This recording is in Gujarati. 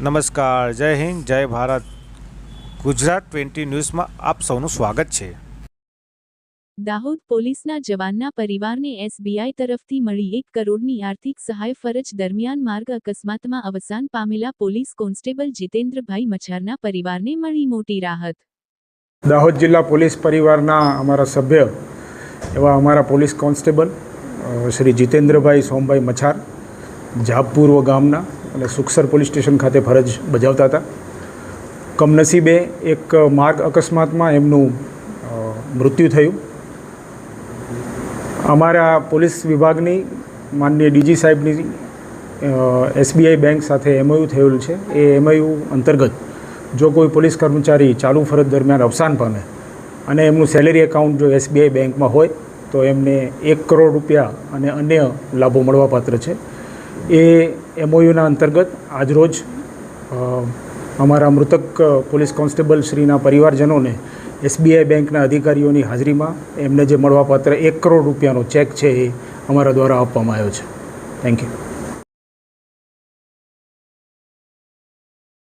નમસ્કાર, જય હિન્દ, જય ભારત. ગુજરાત 20 ન્યૂઝમાં આપ સૌનું સ્વાગત છે. દાહોદ પોલીસના જવાનના પરિવારને એસબીઆઈ તરફથી મળી 1 કરોડની આર્થિક સહાય. ફરજ દરમિયાન માર્ગ અકસ્માતમાં અવસાન પામેલા પોલીસ કોન્સ્ટેબલ જીતેન્દ્રભાઈ મચ્છારના પરિવારને મળી મોટી રાહત. દાહોદ જિલ્લા પોલીસ પરિવારના અમારા સભ્ય એવા અમારા પોલીસ કોન્સ્ટેબલ શ્રી જીતેન્દ્રભાઈ સોમભાઈ મચ્છાર જાપપૂર્વ ગામના અને સુખસર પોલીસ સ્ટેશન ખાતે ફરજ બજાવતા હતા. કમનસીબે એક માર્ગ અકસ્માતમાં એમનું મૃત્યુ થયું. અમારા પોલીસ વિભાગની માનનીય ડીજી સાહેબની એસબીઆઈ બેંક સાથે એમઓયુ થયેલું છે. એ એમઓયુ અંતર્ગત જો કોઈ પોલીસ કર્મચારી ચાલુ ફરજ દરમિયાન અવસાન પામે અને એમનું સેલેરી એકાઉન્ટ જો એસબીઆઈ બેંકમાં હોય તો એમને 1 કરોડ રૂપિયા અને અન્ય લાભો મળવાપાત્ર છે. એ એમઓયુના અંતર્ગત આજરોજ અમારા મૃતક પોલીસ કોન્સ્ટેબલ શ્રીના પરિવારજનોને એસબીઆઈ બેંકના અધિકારીઓની હાજરીમાં એમને જે મળવાપાત્ર 1 કરોડ રૂપિયાનો ચેક છે એ અમારા દ્વારા આપવામાં આવ્યો છે. Thank you.